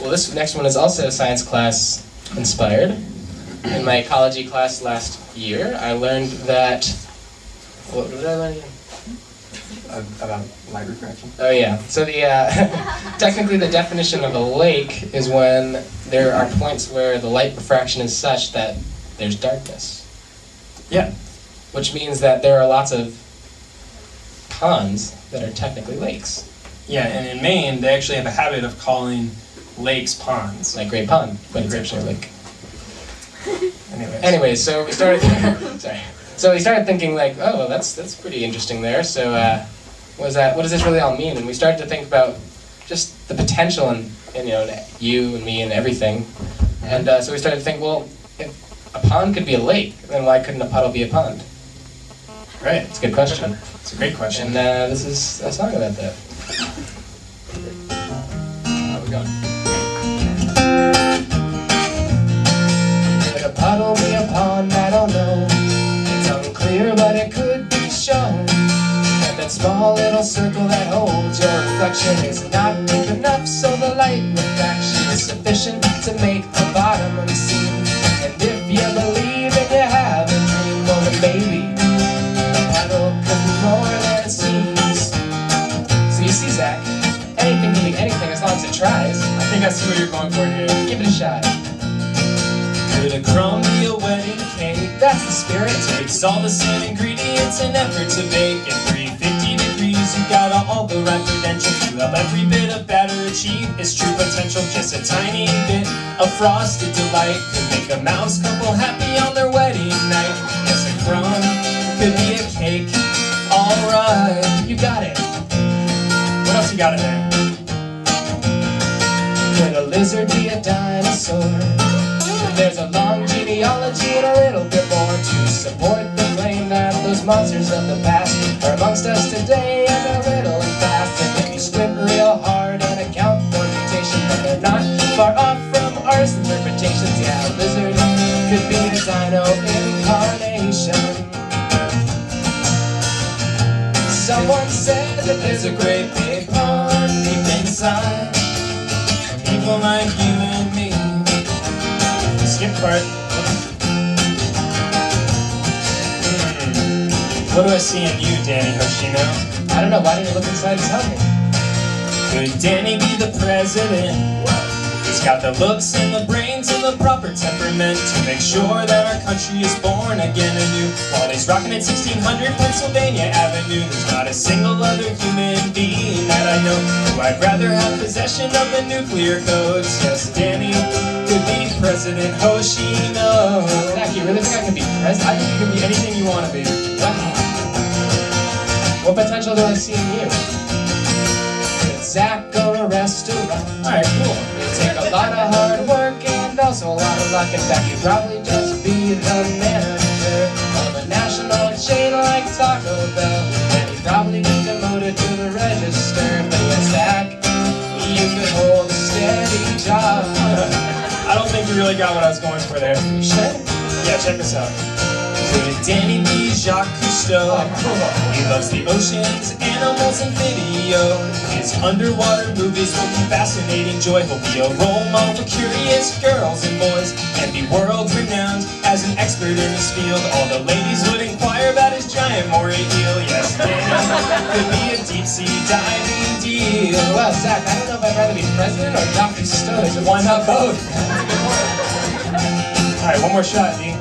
Well, this next one is also science class inspired. In my ecology class last year, I learned that... What did I learn again? About light refraction? Oh yeah, so the technically the definition of a lake is when there are points where the light refraction is such that there's darkness. Yeah. Which means that there are lots of ponds that are technically lakes. Yeah, and in Maine, they actually have a habit of calling lakes ponds. Like Great Pond, but it's actually a lake. Anyways. Anyways, so we started sorry. So we started thinking like, oh, well, that's pretty interesting there. So what does this really all mean? And we started to think about just the potential in you and me and everything. And so we started to think, well, if a pond could be a lake, then why couldn't a puddle be a pond? Right. It's a good question. It's a great question. And this is a song about that. How we going? Could a puddle be a pond? I don't know. It's unclear, but it could be shown. And that small little circle that holds your reflection is not deep enough, so the light refraction is sufficient to make the bottom unseen. And if you believe and you have a dream, well then maybe a puddle could be more than it seems. So you see, Zach, anything can be anything as long as it tries. I think I see what you're going for here. Give it a shot. Could a crumb be a wedding cake? That's the spirit. Takes all the same ingredients and effort to bake. At 350 degrees, you got all the right credentials to help every bit of batter achieve its true potential. Just a tiny bit of frosted delight could make a mouse couple happy on their wedding night. Yes, a crumb could be a cake. Alright, You got it. what else you got in there? Could a lizard be a dinosaur? There's a long genealogy and a little bit more to support the claim that those monsters of the past are amongst us today, and they're little and fast. And if you squint real hard and account for mutation, but they're not far off from our interpretations. Yeah, a lizard could be a dino incarnation. Someone said that there's a great big pond deep inside People like you and me. Skip part. What do I see in you, Danny Hoshino? I don't know, why didn't you look inside and tell me? Could Danny be the president? He's got the looks and the brains and the proper temperament to make sure that our country is born again anew. While he's rocking at 1600 Pennsylvania Avenue, there's not a single other human being that I know who I'd rather have possession of the nuclear codes. Yes, Danny could be President Hoshino. Zach, you really think I can be president? I think you can be anything you want to be. Wow. What potential do I see in you? Could Zack own a restaurant? Alright, cool. It'd take a lot of hard work and also a lot of luck. In fact, you'd probably just be the manager of a national chain like Taco Bell. And you'd probably be demoted to the register. But yes, Zack, you could hold a steady job. I don't think you really got what I was going for there. You should. Yeah, check this out. Could Danny be Jacques Cousteau? He loves the oceans, animals, and video. His underwater movies will be fascinating joy. He'll be a role model for curious girls and boys, and be world-renowned as an expert in his field. All the ladies would inquire about his giant moray eel. Yes, Danny could be a deep-sea diving deal. Well, Zach, I don't know if I'd rather be president or Jacques Cousteau. So Why not both? Alright, one more shot, D.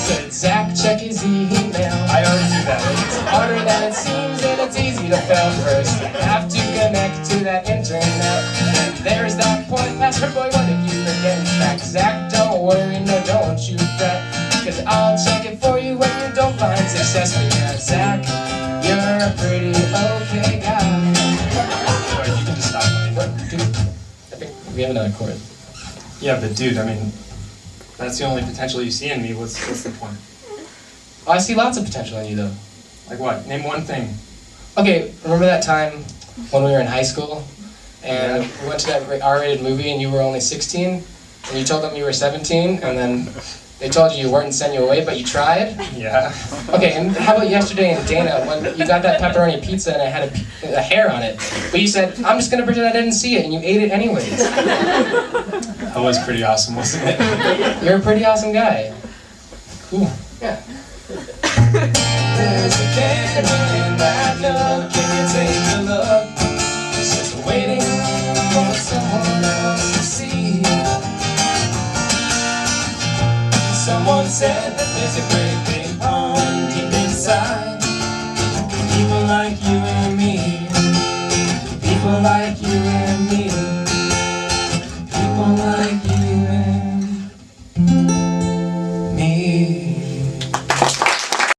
Could Zack check his email? I already do that. It's harder than it seems and it's easy to fail first. You have to connect to that internet. And there's that point, Pastor Boy, what if you forget? In fact, Zack, don't worry, no, don't you fret. Cause I'll check it for you when you don't find success. But yeah, Zack, you're a pretty okay guy. Alright, you can just stop playing. What, dude? I think we have another chord. Yeah, but dude, I mean, that's the only potential you see in me. What's the point? Oh, I see lots of potential in you, though. Like what? Name one thing. Okay, remember that time when we were in high school and we went to that R-rated movie and you were only 16 and you told them you were 17 and then They told you weren't send you away, but you tried? Yeah. Okay, and how about yesterday in Dana when you got that pepperoni pizza and it had a hair on it, but you said, I'm just going to pretend I didn't see it, and you ate it anyways. That was pretty awesome, wasn't it? You're a pretty awesome guy. Cool. Yeah. There's a candle in that nook, can you take a look? It's just waiting for someone else to see. Someone said that there's a great big pond deep inside. People like